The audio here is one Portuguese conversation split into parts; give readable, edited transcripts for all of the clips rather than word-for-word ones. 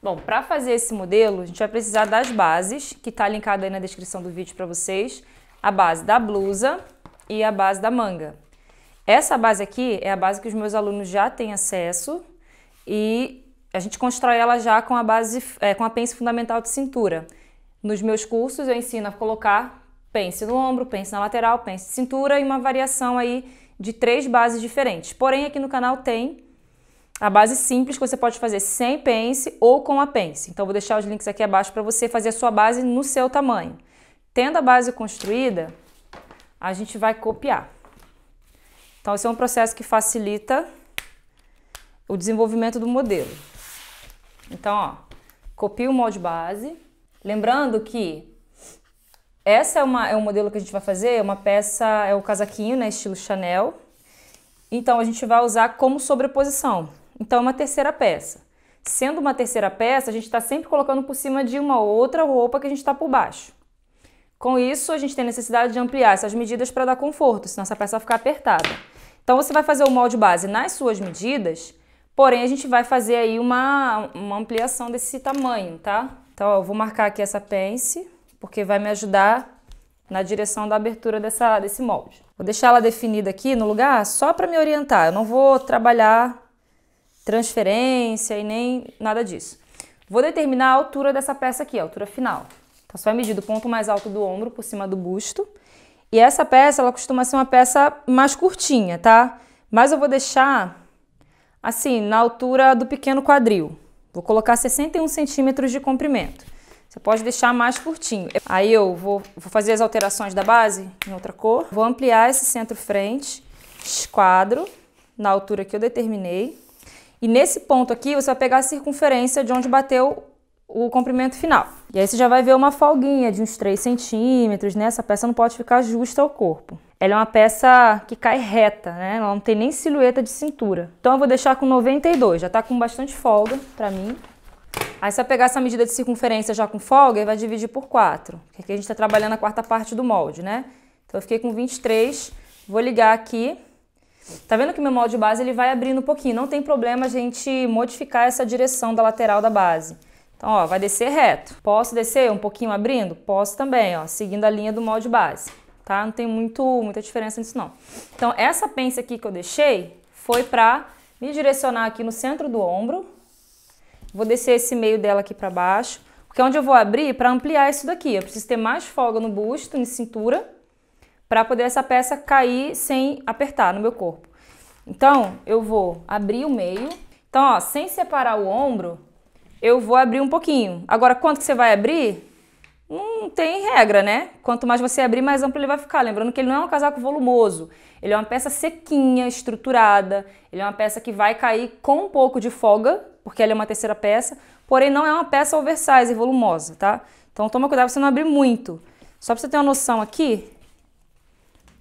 Bom, para fazer esse modelo, a gente vai precisar das bases, que está linkado aí na descrição do vídeo para vocês, a base da blusa e a base da manga. Essa base aqui é a base que os meus alunos já têm acesso e a gente constrói ela já com a base, com a pence fundamental de cintura. Nos meus cursos eu ensino a colocar pence no ombro, pence na lateral, pence de cintura e uma variação aí de 3 bases diferentes. Porém, aqui no canal tem a base simples que você pode fazer sem pence ou com a pence. Então, vou deixar os links aqui abaixo para você fazer a sua base no seu tamanho. Tendo a base construída, a gente vai copiar. Então, esse é um processo que facilita o desenvolvimento do modelo. Então, ó, copia o molde base. Lembrando que essa é um modelo que a gente vai fazer, é uma peça, é o casaquinho, né, estilo Chanel. Então, a gente vai usar como sobreposição. Então, é uma terceira peça. Sendo uma terceira peça, a gente está sempre colocando por cima de uma outra roupa que a gente está por baixo. Com isso, a gente tem necessidade de ampliar essas medidas para dar conforto, senão essa peça vai ficar apertada. Então, você vai fazer o molde base nas suas medidas, porém, a gente vai fazer aí uma ampliação desse tamanho, tá? Então, ó, eu vou marcar aqui essa pence, porque vai me ajudar na direção da abertura desse molde. Vou deixar ela definida aqui no lugar só para me orientar. Eu não vou trabalhar transferência e nem nada disso. Vou determinar a altura dessa peça aqui, a altura final. Então, você vai medir do ponto mais alto do ombro por cima do busto. E essa peça, ela costuma ser uma peça mais curtinha, tá? Mas eu vou deixar, assim, na altura do pequeno quadril. Vou colocar 61 centímetros de comprimento. Você pode deixar mais curtinho. Aí eu vou fazer as alterações da base em outra cor. Vou ampliar esse centro-frente, esquadro, na altura que eu determinei. E nesse ponto aqui, você vai pegar a circunferência de onde bateu o comprimento final. E aí você já vai ver uma folguinha de uns 3 centímetros, né? Essa peça não pode ficar justa ao corpo. Ela é uma peça que cai reta, né? Ela não tem nem silhueta de cintura. Então eu vou deixar com 92, já tá com bastante folga pra mim. Aí você vai pegar essa medida de circunferência já com folga e vai dividir por 4. Porque aqui a gente tá trabalhando a quarta parte do molde, né? Então eu fiquei com 23, vou ligar aqui. Tá vendo que meu molde base ele vai abrindo um pouquinho, não tem problema a gente modificar essa direção da lateral da base. Então, ó, vai descer reto. Posso descer um pouquinho abrindo? Posso também, ó, seguindo a linha do molde base, tá? Não tem muita diferença nisso não. Então, essa pence aqui que eu deixei foi pra me direcionar aqui no centro do ombro. Vou descer esse meio dela aqui pra baixo, porque é onde eu vou abrir para ampliar isso daqui. Eu preciso ter mais folga no busto, na cintura, para poder essa peça cair sem apertar no meu corpo. Então, eu vou abrir o meio. Então, ó, sem separar o ombro, eu vou abrir um pouquinho. Agora, quanto que você vai abrir? Não tem regra, né? Quanto mais você abrir, mais amplo ele vai ficar. Lembrando que ele não é um casaco volumoso. Ele é uma peça sequinha, estruturada. Ele é uma peça que vai cair com um pouco de folga, porque ela é uma terceira peça. Porém, não é uma peça oversize e volumosa, tá? Então, toma cuidado pra você não abrir muito. Só pra você ter uma noção aqui,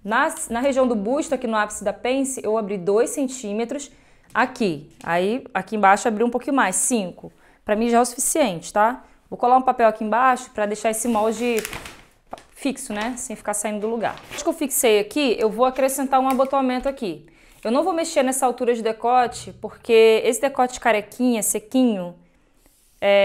na região do busto, aqui no ápice da pence, eu abri 2 centímetros aqui. Aí, aqui embaixo, abri um pouquinho mais, 5. Pra mim já é o suficiente, tá? Vou colar um papel aqui embaixo pra deixar esse molde fixo, né? Sem ficar saindo do lugar. Depois que eu fixei aqui, eu vou acrescentar um abotoamento aqui. Eu não vou mexer nessa altura de decote, porque esse decote carequinha, sequinho,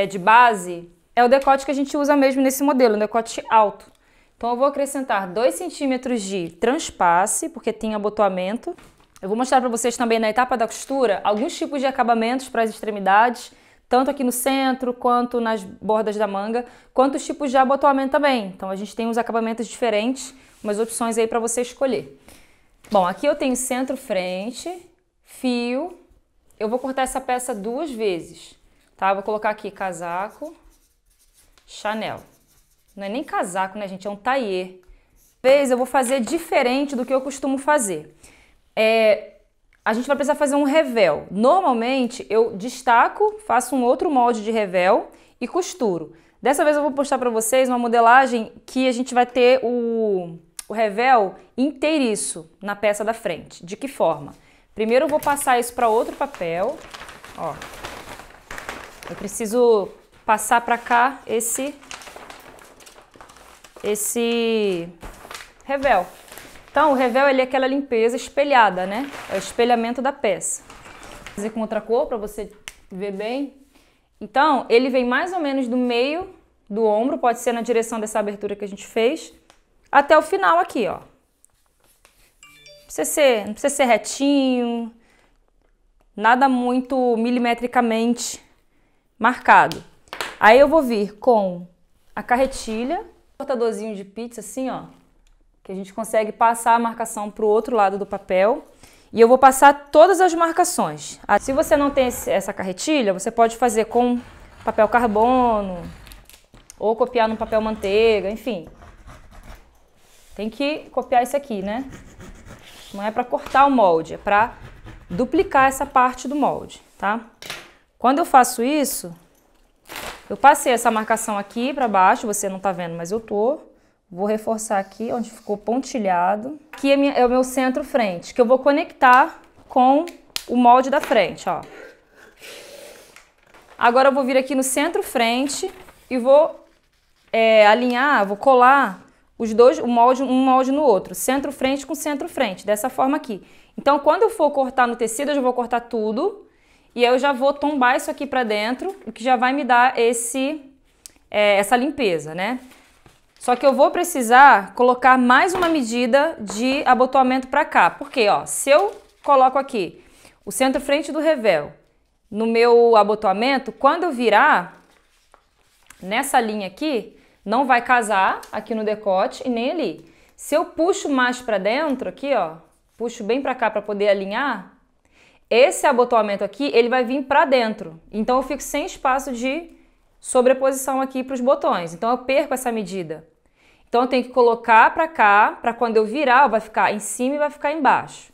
de base, é o decote que a gente usa mesmo nesse modelo, um decote alto. Então eu vou acrescentar 2 centímetros de transpasse, porque tem abotoamento. Eu vou mostrar pra vocês também na etapa da costura alguns tipos de acabamentos para as extremidades, tanto aqui no centro, quanto nas bordas da manga, quanto os tipos de abotoamento também. Então a gente tem uns acabamentos diferentes, umas opções aí para você escolher. Bom, aqui eu tenho centro-frente, fio. Eu vou cortar essa peça 2 vezes, tá? Eu vou colocar aqui casaco, Chanel. Não é nem casaco, né, gente? É um tailleur. Eu vou fazer diferente do que eu costumo fazer. A gente vai precisar fazer um revel. Normalmente, eu destaco, faço um outro molde de revel e costuro. Dessa vez eu vou postar para vocês uma modelagem que a gente vai ter o revel inteiriço na peça da frente. De que forma? Primeiro eu vou passar isso para outro papel. Ó. Eu preciso passar para cá esse revel. Então, o revel ele é aquela limpeza espelhada, né? É o espelhamento da peça. Vou fazer com outra cor para você ver bem. Então, ele vem mais ou menos do meio do ombro, pode ser na direção dessa abertura que a gente fez, até o final aqui, ó. Não precisa ser retinho, nada muito milimetricamente marcado. Aí eu vou vir com a carretilha, cortadorzinho de pizza assim, ó, que a gente consegue passar a marcação para o outro lado do papel. E eu vou passar todas as marcações. Se você não tem essa carretilha, você pode fazer com papel carbono ou copiar no papel manteiga, enfim. Tem que copiar isso aqui, né? Não é para cortar o molde, é para duplicar essa parte do molde, tá? Quando eu faço isso, eu passei essa marcação aqui para baixo, você não tá vendo, mas eu tô. Vou reforçar aqui onde ficou pontilhado. Aqui é o meu centro-frente, que eu vou conectar com o molde da frente, ó. Agora eu vou vir aqui no centro-frente e vou alinhar, vou colar os dois, um molde no outro, centro-frente com centro-frente, dessa forma aqui. Então, quando eu for cortar no tecido, eu já vou cortar tudo e eu já vou tombar isso aqui para dentro, o que já vai me dar essa limpeza, né? Só que eu vou precisar colocar mais uma medida de abotoamento para cá. Porque, ó, se eu coloco aqui o centro-frente do revel no meu abotoamento, quando eu virar nessa linha aqui, não vai casar aqui no decote e nem ali. Se eu puxo mais para dentro aqui, ó, puxo bem para cá para poder alinhar, esse abotoamento aqui, ele vai vir para dentro. Então eu fico sem espaço de sobreposição aqui para os botões. Então eu perco essa medida. Então eu tenho que colocar para cá, para quando eu virar, vai ficar em cima e vai ficar embaixo,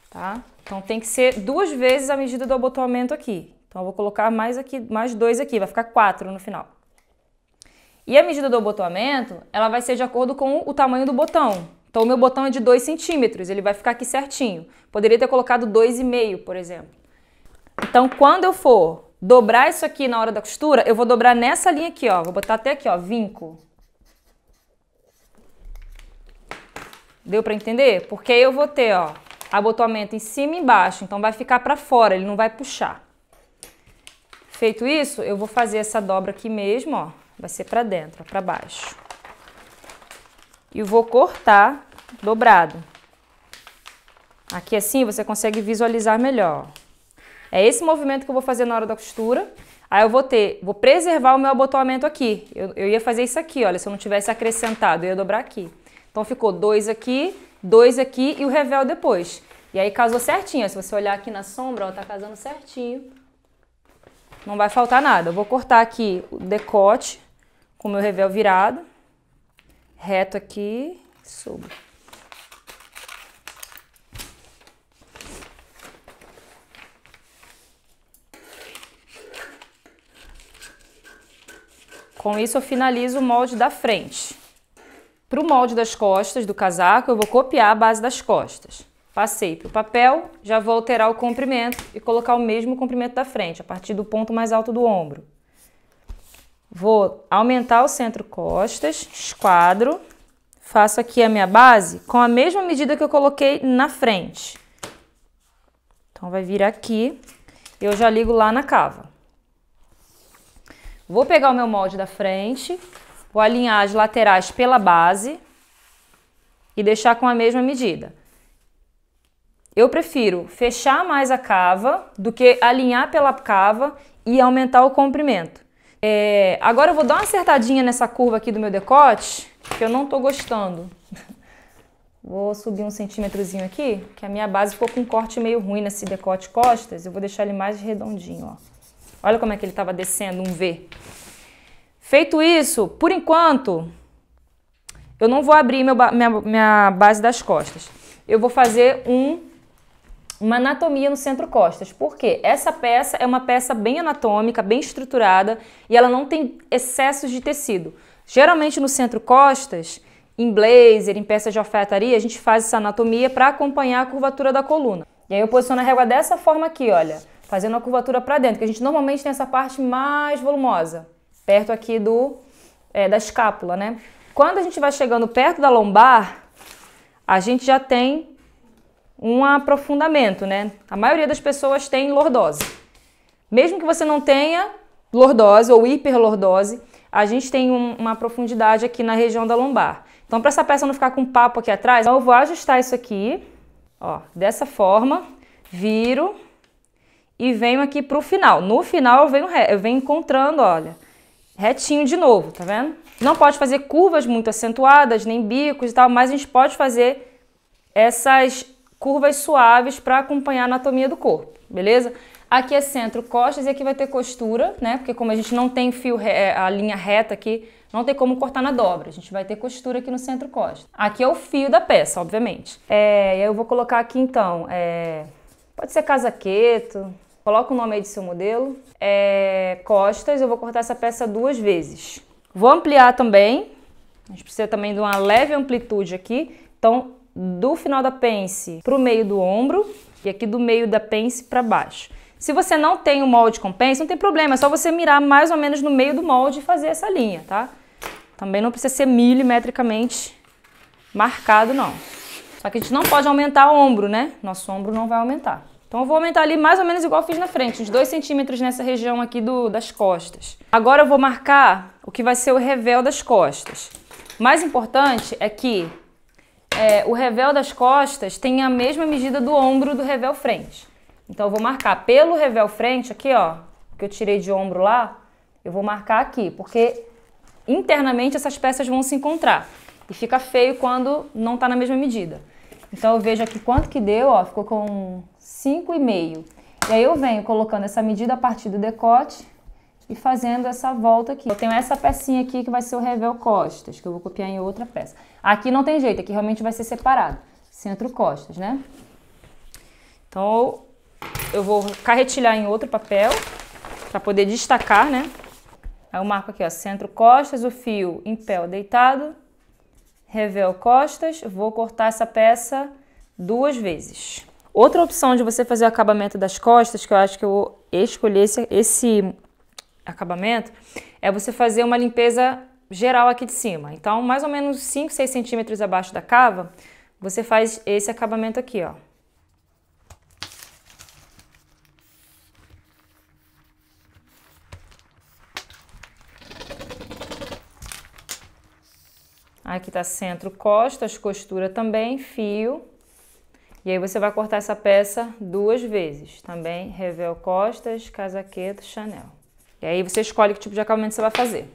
tá? Então tem que ser 2 vezes a medida do abotoamento aqui. Então eu vou colocar mais aqui, mais 2 aqui, vai ficar 4 no final. E a medida do abotoamento, ela vai ser de acordo com o tamanho do botão. Então o meu botão é de 2 centímetros, ele vai ficar aqui certinho. Poderia ter colocado 2,5, por exemplo. Então quando eu for dobrar isso aqui na hora da costura, eu vou dobrar nessa linha aqui, ó. Vou botar até aqui, ó, vinco. Deu para entender? Porque aí eu vou ter, ó, abotoamento em cima e embaixo, então vai ficar para fora, ele não vai puxar. Feito isso, eu vou fazer essa dobra aqui mesmo, ó, vai ser para dentro, para baixo. E vou cortar dobrado. Aqui assim você consegue visualizar melhor. É esse movimento que eu vou fazer na hora da costura. Aí eu vou preservar o meu abotoamento aqui. Eu ia fazer isso aqui, olha, se eu não tivesse acrescentado, eu ia dobrar aqui. Então ficou 2 aqui e o revel depois. E aí casou certinho. Se você olhar aqui na sombra, ó, tá casando certinho. Não vai faltar nada. Eu vou cortar aqui o decote com o meu revel virado. Reto aqui, subo. Com isso eu finalizo o molde da frente. Para o molde das costas do casaco, eu vou copiar a base das costas. Passei para o papel, já vou alterar o comprimento e colocar o mesmo comprimento da frente, a partir do ponto mais alto do ombro. Vou aumentar o centro costas, esquadro, faço aqui a minha base com a mesma medida que eu coloquei na frente. Então vai vir aqui, eu já ligo lá na cava. Vou pegar o meu molde da frente, vou alinhar as laterais pela base e deixar com a mesma medida. Eu prefiro fechar mais a cava do que alinhar pela cava e aumentar o comprimento. Agora eu vou dar uma acertadinha nessa curva aqui do meu decote, que eu não tô gostando. Vou subir 1 centímetrozinho aqui, que a minha base ficou com um corte meio ruim nesse decote costas. Eu vou deixar ele mais redondinho, ó. Olha como é que ele estava descendo, um V. Feito isso, por enquanto, eu não vou abrir minha base das costas. Eu vou fazer uma anatomia no centro costas. Por quê? Essa peça é uma peça bem anatômica, bem estruturada e ela não tem excessos de tecido. Geralmente no centro costas, em blazer, em peças de alfaiataria, a gente faz essa anatomia para acompanhar a curvatura da coluna. E aí eu posiciono a régua dessa forma aqui, olha, fazendo a curvatura para dentro, que a gente normalmente tem essa parte mais volumosa, perto aqui da escápula, né? Quando a gente vai chegando perto da lombar, a gente já tem um aprofundamento, né? A maioria das pessoas tem lordose. Mesmo que você não tenha lordose ou hiperlordose, a gente tem uma profundidade aqui na região da lombar. Então, para essa peça não ficar com papo aqui atrás, eu vou ajustar isso aqui, ó, dessa forma, viro e venho aqui pro final. No final eu venho encontrando, olha, retinho de novo, tá vendo? Não pode fazer curvas muito acentuadas, nem bicos e tal, mas a gente pode fazer essas curvas suaves para acompanhar a anatomia do corpo, beleza? Aqui é centro, costas e aqui vai ter costura, né? Porque como a gente não tem fio, a linha reta aqui, não tem como cortar na dobra. A gente vai ter costura aqui no centro, costas. Aqui é o fio da peça, obviamente. E aí eu vou colocar aqui então, pode ser casaqueto, coloca o nome aí do seu modelo. Costas, eu vou cortar essa peça 2 vezes. Vou ampliar também, a gente precisa também de uma leve amplitude aqui. Então, do final da pence para o meio do ombro e aqui do meio da pence para baixo. Se você não tem o molde com pence, não tem problema, é só você mirar mais ou menos no meio do molde e fazer essa linha, tá? Também não precisa ser milimetricamente marcado, não. Só que a gente não pode aumentar o ombro, né? Nosso ombro não vai aumentar. Então eu vou aumentar ali mais ou menos igual eu fiz na frente, uns 2 centímetros nessa região aqui das costas. Agora eu vou marcar o que vai ser o revel das costas. O mais importante é que o revel das costas tem a mesma medida do ombro do revel frente. Então eu vou marcar pelo revel frente aqui, ó, que eu tirei de ombro lá, eu vou marcar aqui, porque internamente essas peças vão se encontrar. E fica feio quando não tá na mesma medida. Então eu vejo aqui quanto que deu, ó, ficou com 5,5. E aí eu venho colocando essa medida a partir do decote e fazendo essa volta aqui. Eu tenho essa pecinha aqui que vai ser o revel costas, que eu vou copiar em outra peça. Aqui não tem jeito, aqui realmente vai ser separado. Centro costas, né? Então eu vou carretilhar em outro papel para poder destacar, né? Aí eu marco aqui, ó, centro costas, o fio em pé ou deitado, revel costas, vou cortar essa peça 2 vezes. Outra opção de você fazer o acabamento das costas, que eu acho que eu vou escolher esse acabamento, é você fazer uma limpeza geral aqui de cima. Então, mais ou menos 5, 6 centímetros abaixo da cava, você faz esse acabamento aqui, ó. Aqui tá centro, costas, costura também, fio. E aí você vai cortar essa peça 2 vezes. Também revel costas, casaqueto, Chanel. E aí você escolhe que tipo de acabamento você vai fazer.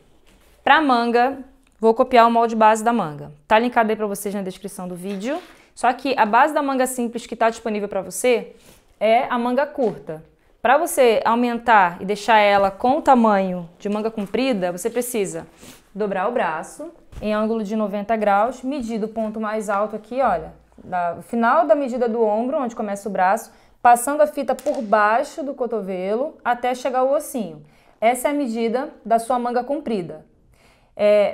Pra manga, vou copiar o molde base da manga. Tá linkado aí pra vocês na descrição do vídeo. Só que a base da manga simples que tá disponível pra você é a manga curta. Para você aumentar e deixar ela com o tamanho de manga comprida, você precisa dobrar o braço em ângulo de 90 graus, medir do ponto mais alto aqui, olha, do final da medida do ombro, onde começa o braço, passando a fita por baixo do cotovelo até chegar ao ossinho. Essa é a medida da sua manga comprida.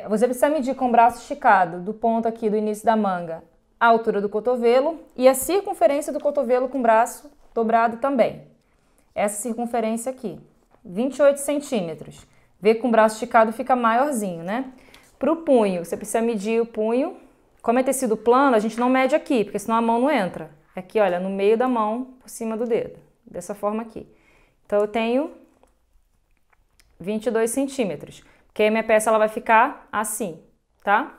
Você precisa medir com o braço esticado, do ponto aqui do início da manga, a altura do cotovelo e a circunferência do cotovelo com o braço dobrado também. Essa circunferência aqui, 28 centímetros. Vê que com o braço esticado fica maiorzinho, né? Para o punho, você precisa medir o punho. Como é tecido plano, a gente não mede aqui, porque senão a mão não entra. Aqui, olha, no meio da mão, por cima do dedo. Dessa forma aqui. Então, eu tenho 22 centímetros. Porque aí a minha peça ela vai ficar assim, tá?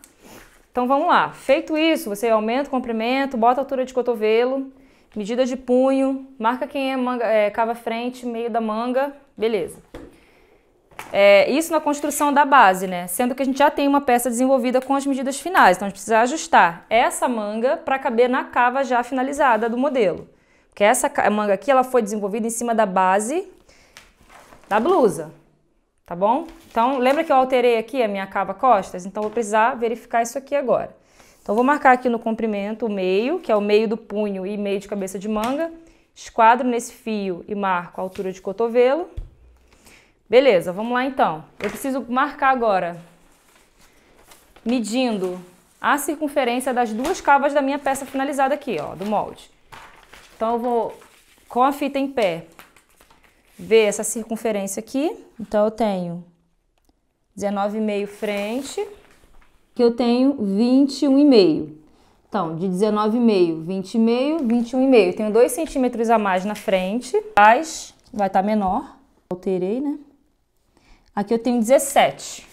Então, vamos lá. Feito isso, você aumenta o comprimento, bota a altura de cotovelo, medida de punho, marca quem é cava frente, meio da manga, beleza. Isso na construção da base, né? Sendo que a gente já tem uma peça desenvolvida com as medidas finais, então a gente precisa ajustar essa manga para caber na cava já finalizada do modelo. Porque essa manga aqui, ela foi desenvolvida em cima da base da blusa, tá bom? Então, lembra que eu alterei aqui a minha cava costas? Então, vou precisar verificar isso aqui agora. Então, vou marcar aqui no comprimento o meio, que é o meio do punho e meio de cabeça de manga. Esquadro nesse fio e marco a altura de cotovelo. Beleza, vamos lá então. Eu preciso marcar agora, medindo a circunferência das 2 cavas da minha peça finalizada aqui, ó, do molde. Então, eu vou, com a fita em pé, ver essa circunferência aqui. Então, eu tenho 19,5 frente, que eu tenho 21,5. Então, de 19,5, 20,5, 21,5. Tenho 2 centímetros a mais na frente, mas vai estar menor. Alterei, né? Aqui eu tenho 17.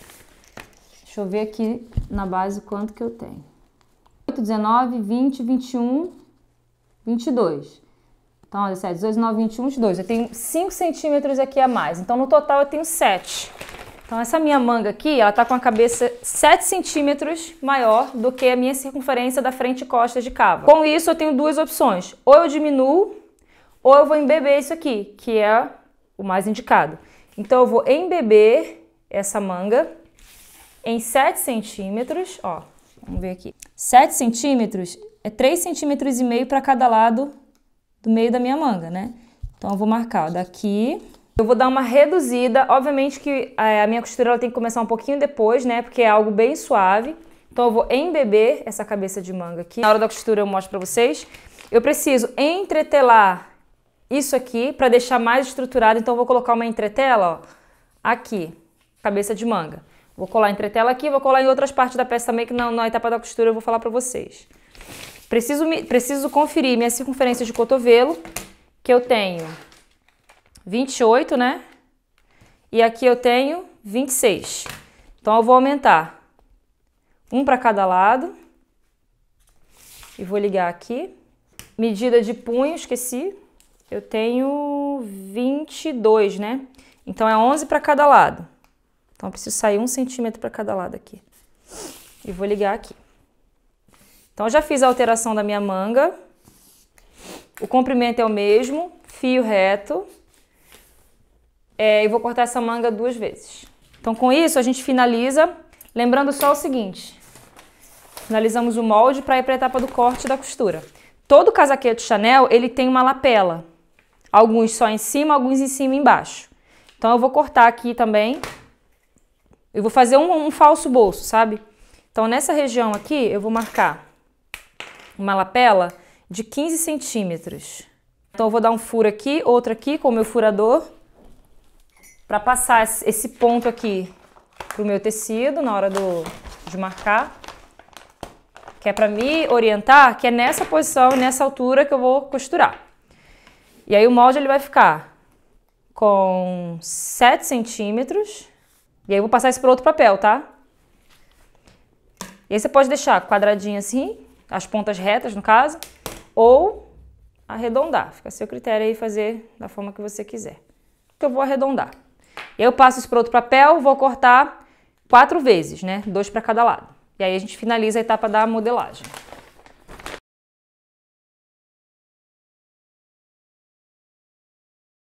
Deixa eu ver aqui na base quanto que eu tenho. 8, 19, 20, 21, 22. Então, olha, 17, 18, 19, 21, 22. Eu tenho 5 centímetros aqui a mais. Então, no total, eu tenho 7. Então, essa minha manga aqui, ela tá com a cabeça 7 centímetros maior do que a minha circunferência da frente e costas de cava. Com isso, eu tenho duas opções. Ou eu diminuo, ou eu vou embeber isso aqui, que é o mais indicado. Então, eu vou embeber essa manga em 7 centímetros, ó, vamos ver aqui. 7 centímetros é 3,5 centímetros para cada lado do meio da minha manga, né? Então, eu vou marcar, ó, daqui. Eu vou dar uma reduzida, obviamente que a minha costura ela tem que começar um pouquinho depois, né? Porque é algo bem suave. Então, eu vou embeber essa cabeça de manga aqui. Na hora da costura eu mostro pra vocês. Eu preciso entretelar isso aqui para deixar mais estruturado. Então, eu vou colocar uma entretela, ó, aqui, cabeça de manga. Vou colar entretela aqui, vou colar em outras partes da peça também, que na etapa da costura eu vou falar pra vocês. Preciso conferir minha circunferência de cotovelo, que eu tenho 28, né? E aqui eu tenho 26. Então, eu vou aumentar um para cada lado. E vou ligar aqui. Medida de punho, esqueci. Eu tenho 22, né? Então, é 11 para cada lado. Então, eu preciso sair 1 centímetro para cada lado aqui. E vou ligar aqui. Então, eu já fiz a alteração da minha manga. O comprimento é o mesmo, fio reto. E vou cortar essa manga 2 vezes. Então, com isso, a gente finaliza. Lembrando só o seguinte. Finalizamos o molde para ir para a etapa do corte da costura. Todo casaquete Chanel, ele tem uma lapela. Alguns só em cima, alguns em cima e embaixo. Então, eu vou cortar aqui também. Eu vou fazer um falso bolso, sabe? Então, nessa região aqui, eu vou marcar uma lapela de 15 centímetros. Então, eu vou dar um furo aqui, outro aqui com o meu furador, para passar esse ponto aqui pro meu tecido na hora de marcar. Que é para me orientar, que é nessa posição, nessa altura que eu vou costurar. E aí, o molde ele vai ficar com 7 centímetros. E aí eu vou passar isso para outro papel, tá? E aí você pode deixar quadradinho assim, as pontas retas no caso, ou arredondar. Fica a seu critério aí fazer da forma que você quiser. Eu vou arredondar. E aí eu passo isso para outro papel, vou cortar 4 vezes, né? 2 para cada lado. E aí a gente finaliza a etapa da modelagem.